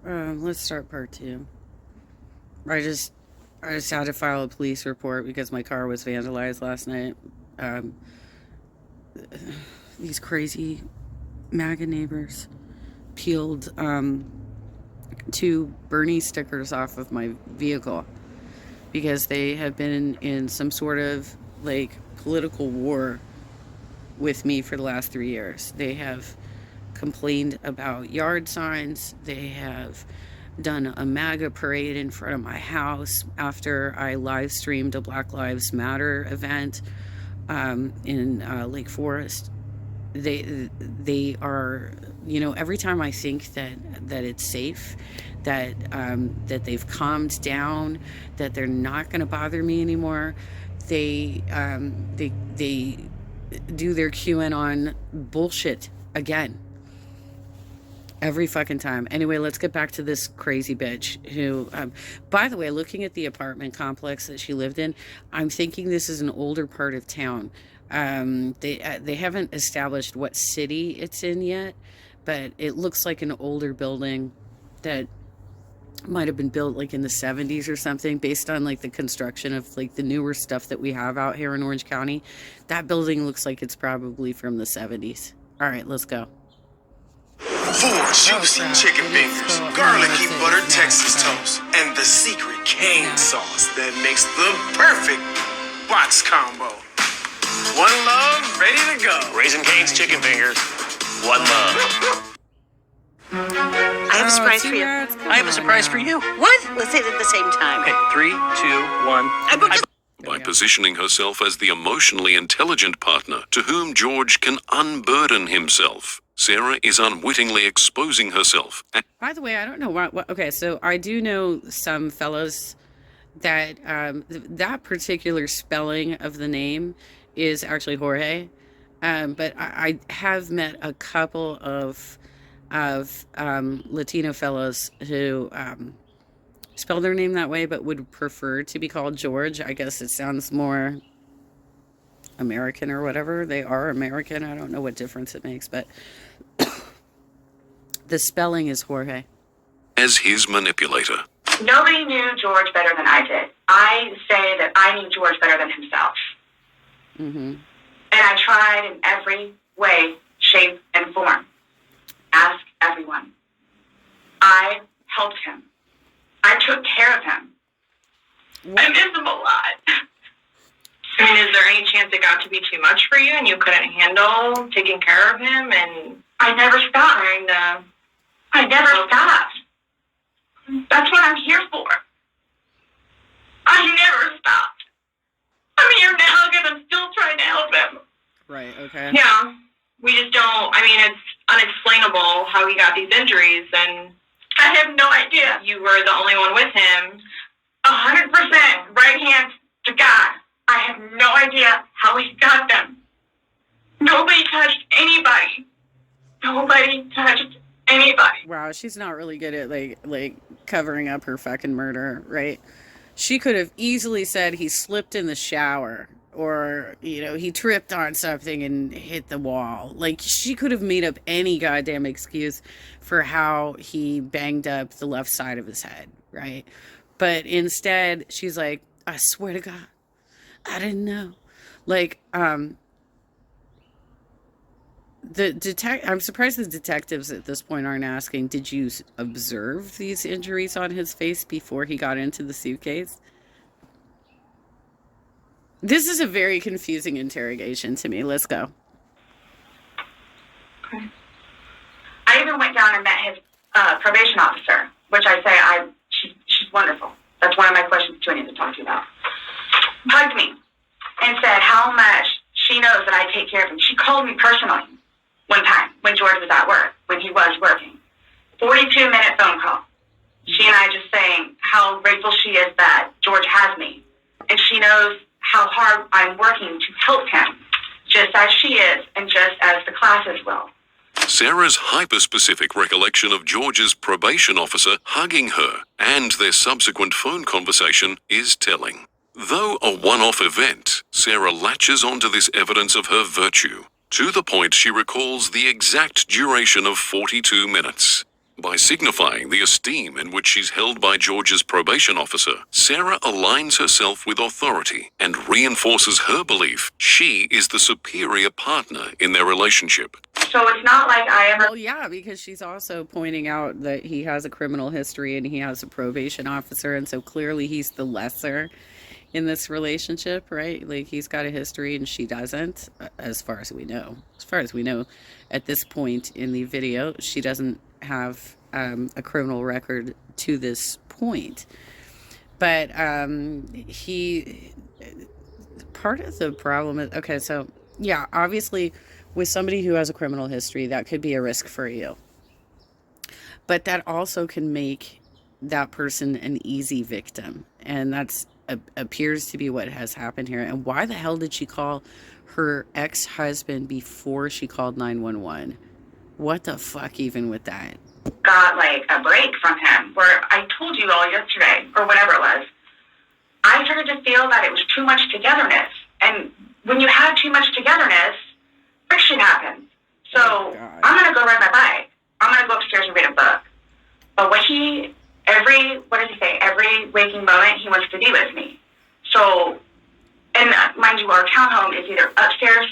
Let's start part two. I just had to file a police report because my car was vandalized last night. Um, these crazy MAGA neighbors peeled two Bernie stickers off of my vehicle because they have been in some sort of like political war with me for the last 3 years. They have complained about yard signs. They have done a MAGA parade in front of my house after I live streamed a Black Lives Matter event in Lake Forest. They are, every time I think that it's safe, that they've calmed down, that they're not going to bother me anymore, they do their QAnon bullshit again. Every fucking time. Anyway, let's get back to this crazy bitch who, by the way, looking at the apartment complex that she lived in, I'm thinking this is an older part of town. They haven't established what city it's in yet, but it looks like an older building that might have been built like in the 70s or something, based on like the construction of like the newer stuff that we have out here in Orange County. That building looks like it's probably from the 70s. All right, let's go. 4 juicy chicken fingers, garlicky buttered Texas toast, and the secret cane sauce that makes the perfect box combo. One love, ready to go. Raisin Cane's chicken fingers. One love. I have a surprise for you. I have a surprise for you. What? Let's say it at the same time. Okay, 3, 2, 1. I booked By positioning herself as the emotionally intelligent partner to whom George can unburden himself, Sarah is unwittingly exposing herself. By the way, I don't know what okay, so I do know some fellas that that particular spelling of the name is actually Jorge. But I have met a couple of Latino fellows who spell their name that way, but would prefer to be called George. I guess it sounds more American or whatever. They are American. I don't know what difference it makes, but the spelling is Jorge. As his manipulator. Nobody knew George better than I did. I say that I knew George better than himself. Mm-hmm. And I tried in every way, shape, and form. Ask everyone. I helped him. I took care of him. I miss him a lot. I mean, is there any chance it got to be too much for you and you couldn't handle taking care of him? And I never stopped. I never stopped. That's what I'm here for. I never stopped. I'm here now because I'm still trying to help him. Right, okay. Yeah, we just don't, I mean, it's unexplainable how he got these injuries, and I have no idea. you were the only one with him. 100% right hand to God. I have no idea how he got them. Nobody touched anybody. Nobody touched anybody. Wow, she's not really good at like covering up her fucking murder, right? She could have easily said he slipped in the shower, or he tripped on something and hit the wall. Like, she could have made up any goddamn excuse for how he banged up the left side of his head, right? But instead, she's like, I swear to God, I didn't know. Like, I'm surprised the detectives at this point aren't asking, did you observe these injuries on his face before he got into the suitcase? This is a very confusing interrogation to me. Let's go. Okay. I even went down and met his probation officer, which I say she's wonderful. That's one of my questions too I need to talk to you about. Hugged me and said how much she knows that I take care of him. She called me personally one time when George was at work, when he was working. 42-minute phone call. She and I just saying how grateful she is that George has me. And she knows how hard I'm working to help him, just as she is and just as the classes will. Sarah's hyper-specific recollection of George's probation officer hugging her and their subsequent phone conversation is telling. Though a one-off event, Sarah latches onto this evidence of her virtue, to the point she recalls the exact duration of 42 minutes. By signifying the esteem in which she's held by George's probation officer, Sarah aligns herself with authority and reinforces her belief she is the superior partner in their relationship. So it's not like I ever. Well, yeah, because she's also pointing out that he has a criminal history and he has a probation officer, and so clearly he's the lesser in this relationship, right? Like, he's got a history and she doesn't, as far as we know. As far as we know, at this point in the video, she doesn't have a criminal record to this point. But part of the problem is, okay, so yeah, obviously with somebody who has a criminal history, that could be a risk for you. But that also can make that person an easy victim. And that's appears to be what has happened here. And why the hell did she call her ex-husband before she called 911? What the fuck even with that? Got like a break from him where I told you all yesterday or whatever it was. I started to feel that it was too much togetherness. And when you have too much togetherness, friction happens. So I'm going to go ride my bike. I'm going to go upstairs and read a book. But what every waking moment he wants to be with me. So, and mind you, our townhome is either upstairs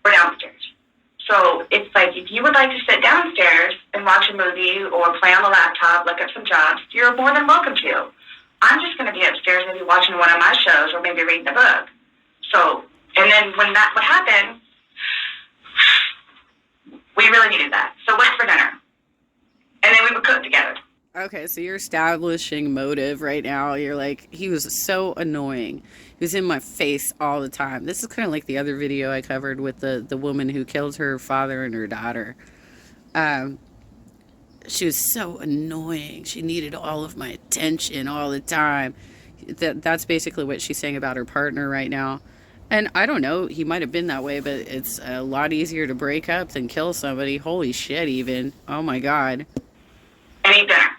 or downstairs. So it's like, if you would like to sit downstairs and watch a movie or play on the laptop, look up some jobs, you're more than welcome to. I'm just going to be upstairs maybe watching one of my shows or maybe reading a book. So, and then when that would happen, we really needed that. So what's for dinner? And then we would cook together. Okay, so you're establishing motive right now. You're like, he was so annoying. He was in my face all the time. This is kind of like the other video I covered with the woman who killed her father and her daughter. She was so annoying. She needed all of my attention all the time. That's basically what she's saying about her partner right now. And I don't know, he might have been that way, but it's a lot easier to break up than kill somebody. Holy shit, even. Oh my God. And eat dinner.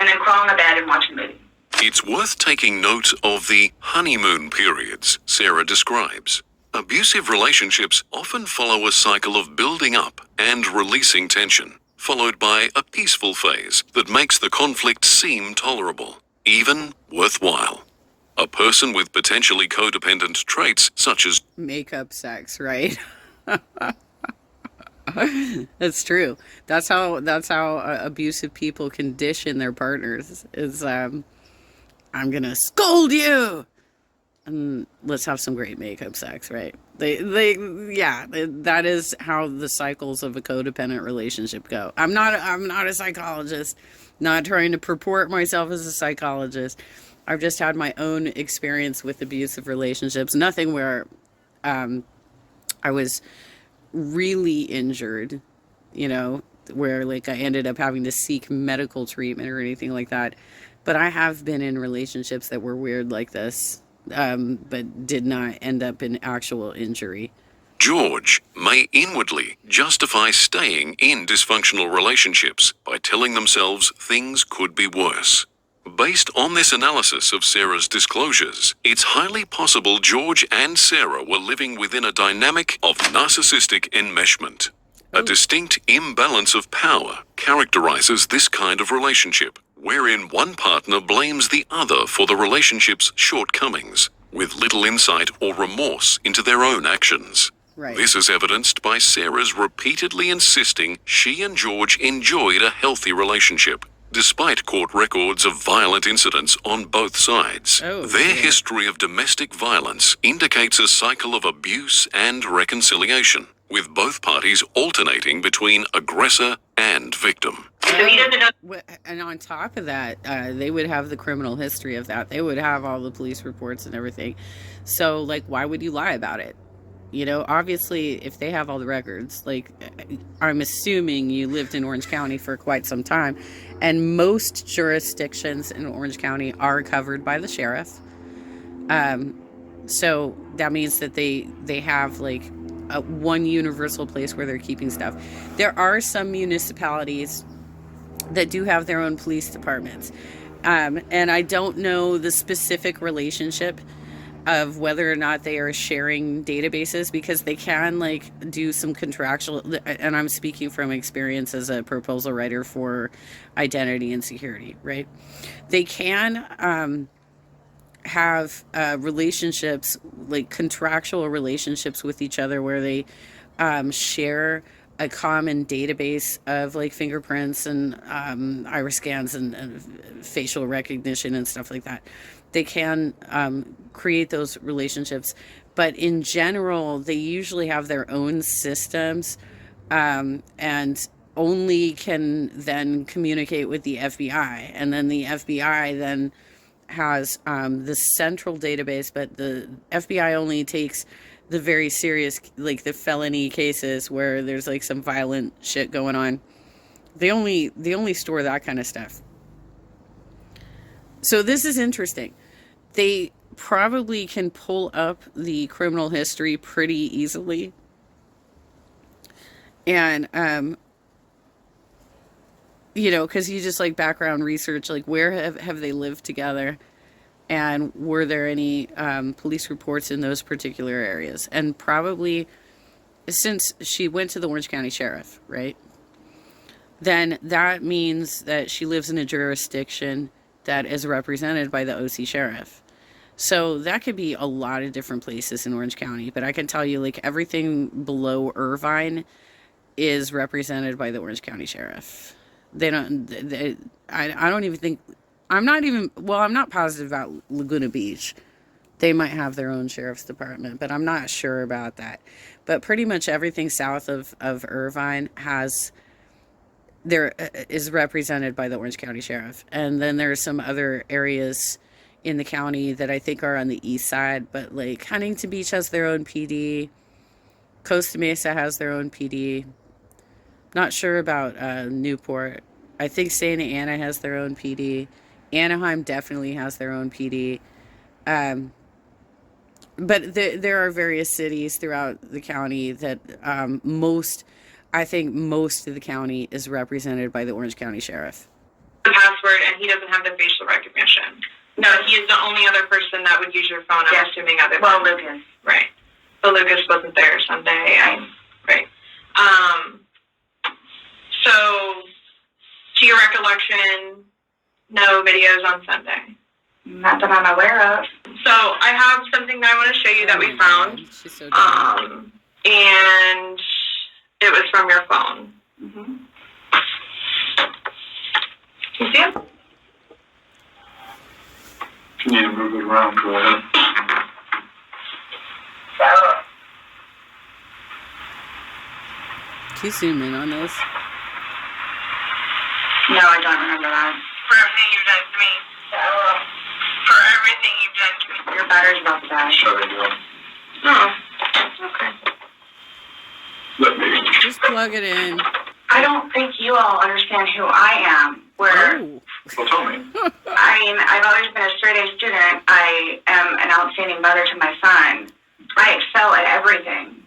And then crawl in the bed and watch a movie. It's worth taking note of the honeymoon periods Sarah describes. Abusive relationships often follow a cycle of building up and releasing tension, followed by a peaceful phase that makes the conflict seem tolerable, even worthwhile. A person with potentially codependent traits such as makeup sex, right? That's true. That's how abusive people condition their partners is I'm gonna scold you and let's have some great makeup sex, right? That is how the cycles of a codependent relationship go. I'm not a psychologist, not trying to purport myself as a psychologist. I've just had my own experience with abusive relationships. Nothing where I was really injured, where like I ended up having to seek medical treatment or anything like that. But I have been in relationships that were weird like this, but did not end up in actual injury. George may inwardly justify staying in dysfunctional relationships by telling themselves things could be worse. Based on this analysis of Sarah's disclosures, it's highly possible George and Sarah were living within a dynamic of narcissistic enmeshment. A distinct imbalance of power characterizes this kind of relationship, wherein one partner blames the other for the relationship's shortcomings, with little insight or remorse into their own actions. Right. This is evidenced by Sarah's repeatedly insisting she and George enjoyed a healthy relationship, despite court records of violent incidents on both sides. Their history of domestic violence indicates a cycle of abuse and reconciliation, with both parties alternating between aggressor and victim. So he doesn't know. And on top of that, they would have the criminal history of that. They would have all the police reports and everything. So, like, why would you lie about it? Obviously, if they have all the records, like, I'm assuming you lived in Orange County for quite some time, and most jurisdictions in Orange County are covered by the sheriff. So that means that they have, like, one universal place where they're keeping stuff. There are some municipalities that do have their own police departments. And I don't know the specific relationship of whether or not they are sharing databases, because they can like do some contractual, and I'm speaking from experience as a proposal writer for identity and security, right? They can have relationships, like contractual relationships with each other, where they share a common database of like fingerprints and iris scans and facial recognition and stuff like that. They can create those relationships, but in general, they usually have their own systems, and only can then communicate with the FBI, and then the FBI then has the central database, but the FBI only takes the very serious, like the felony cases where there's like some violent shit going on. They only store that kind of stuff. So this is interesting. They probably can pull up the criminal history pretty easily. And, you know, because you just like background research, like where have they lived together? And were there any police reports in those particular areas? And probably, since she went to the Orange County Sheriff, right? Then that means that she lives in a jurisdiction that is represented by the OC Sheriff. So that could be a lot of different places in Orange County. But I can tell you, like, everything below Irvine is represented by the Orange County Sheriff. I don't even think... I'm not positive about Laguna Beach. They might have their own sheriff's department, but I'm not sure about that. But pretty much everything south of Irvine is represented by the Orange County Sheriff. And then there's some other areas in the county that I think are on the east side, but like Huntington Beach has their own PD. Costa Mesa has their own PD. Not sure about Newport. I think Santa Ana has their own PD. Anaheim definitely has their own PD. But there are various cities throughout the county that I think most of the county is represented by the Orange County Sheriff. The password, and he doesn't have the facial recognition. No, he is the only other person that would use your phone, I'm assuming, other than Lucas. Right. But Lucas wasn't there Sunday. Right. So, to your recollection, no videos on Sunday? Not that I'm aware of. So, I have something that I want to show you that we found. She's so dumb. And it was from your phone. Mm-hmm. You see it? If you need to move it around, go ahead. Can you zoom in on this? No, I don't remember that. For everything you've done to me. For everything you've done to me. Your battery's about to die. Shut it down. Oh, okay. Let me. Just plug it in. I don't think you all understand who I am. Oh. Well, tell me. I mean, I've always been a straight A student. I am an outstanding mother to my son. I excel at everything.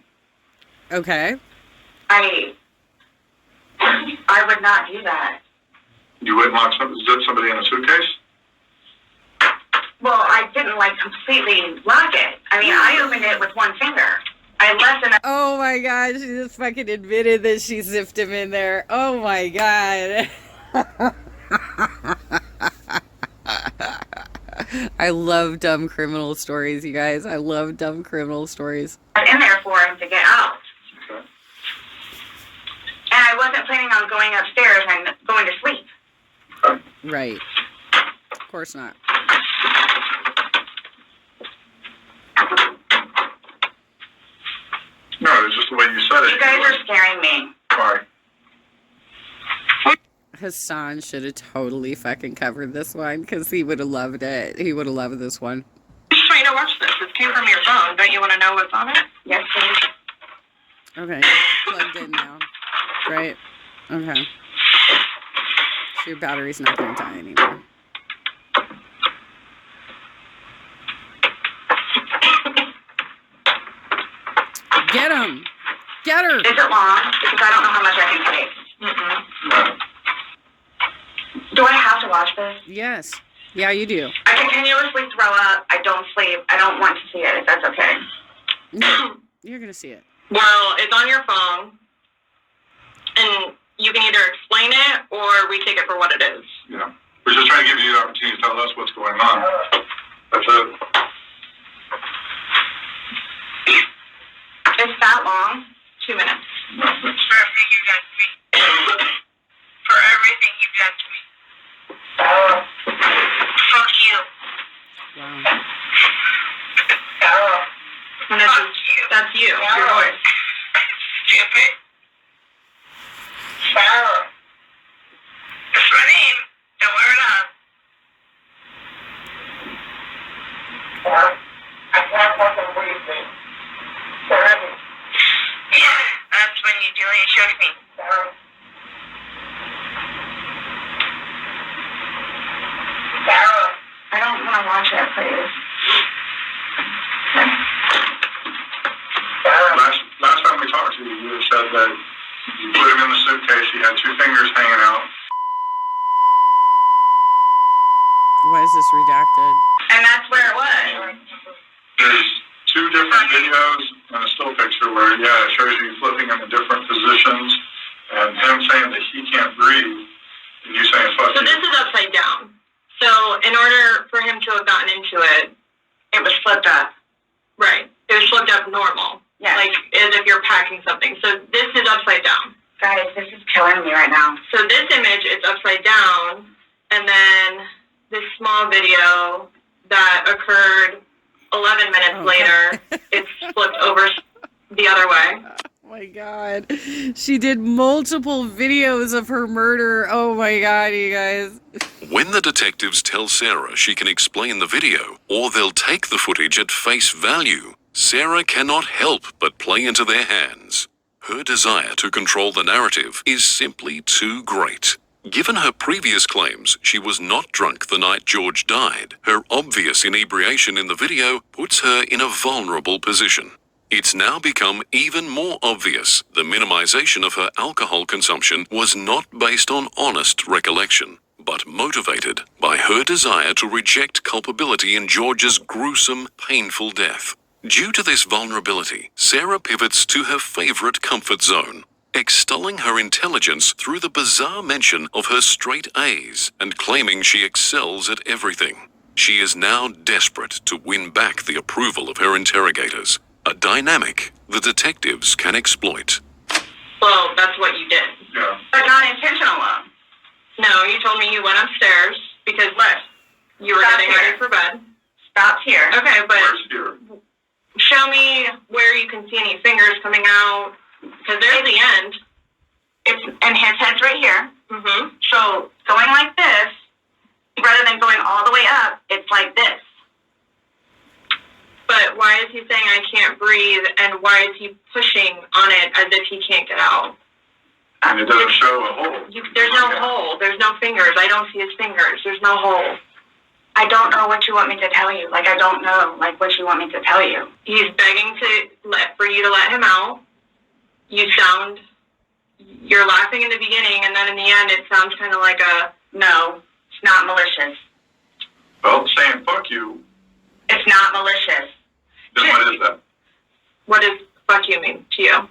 Okay. I would not do that. You wouldn't lock somebody in a suitcase? Well, I didn't completely lock it. I mean, I opened it with one finger. I left enough. Oh my god, she just fucking admitted that she zipped him in there. Oh my god. I love dumb criminal stories, you guys. I love dumb criminal stories. In there for him to get out. Okay. And I wasn't planning on going upstairs and going to sleep. Okay. Right. Of course not. No, it's just the way you said it. You guys are scaring me. Sorry. Hassan should have totally fucking covered this one because he would have loved it. He would have loved this one. I just want you to watch this. This came from your phone. Don't you want to know what's on it? Yes, please. Okay, plugged in now. Right? Okay. So your battery's not going to die anymore. Get him! Get her! Is it long? Because I don't know how much I can take. Mm-mm. No. Do I have to watch this? Yes. Yeah, you do. I continuously throw up. I don't sleep. I don't want to see it, if that's okay. No, you're going to see it. Well, it's on your phone, and you can either explain it or we take it for what it is. Yeah. We're just trying to give you the opportunity to tell us what's going on. That's it. It's that long? 2 minutes. For everything you've done to me. For everything you've done to me. Fuck you. Wow. And that's you, your voice. Stupid. Sarah. That's my name. Don't wear it on. I can't fucking breathe me. Forever. Yeah, that's when you do it. It shows me. Sarah. I don't want to watch it, please. Last time we talked to you, you said that you put him in the suitcase. He had 2 fingers hanging out. Why is this redacted? And that's where it was. There's 2 different videos and a still picture where, yeah, it shows you flipping in the different positions and him saying that he can't breathe and you saying fuck So you. this is upside down. So in order for him to have gotten into it, It was flipped up. right, it was flipped up normal. Yes. Like as if you're packing something. So this is upside down. Guys, this is killing me right now. So this image, it's upside down, and then this small video that occurred 11 minutes later, it's flipped over the other way. Oh my God. She did multiple videos of her murder. Oh my God, you guys. When the detectives tell Sarah she can explain the video, or they'll take the footage at face value, Sarah cannot help but play into their hands. Her desire to control the narrative is simply too great. Given her previous claims she was not drunk the night George died, her obvious inebriation in the video puts her in a vulnerable position. It's now become even more obvious the minimization of her alcohol consumption was not based on honest recollection, but motivated by her desire to reject culpability in George's gruesome, painful death. Due to this vulnerability, Sarah pivots to her favorite comfort zone, extolling her intelligence through the bizarre mention of her straight A's and claiming she excels at everything. She is now desperate to win back the approval of her interrogators, a dynamic the detectives can exploit. Well, that's what you did. Yeah. But not intentional, though. No, you told me you went upstairs because you were Stop getting here. ready for bed. Stopped here. Okay, but Where's here? show me where you can see any fingers coming out, because there's the end. It's, and his head's right here. Mm-hmm. So going like this, rather than going all the way up, it's like this. But why is he saying I can't breathe, and why is he pushing on it as if he can't get out? And it doesn't show a hole. There's no hole. There's no fingers. I don't see his fingers. There's no hole. I don't know what you want me to tell you. Like, I don't know, like, what you want me to tell you. He's begging for you to let him out. You're laughing in the beginning, and then in the end, it sounds kind of like a, No, it's not malicious. Well, saying fuck you, It's not malicious. then what is that? what does fuck you mean to you?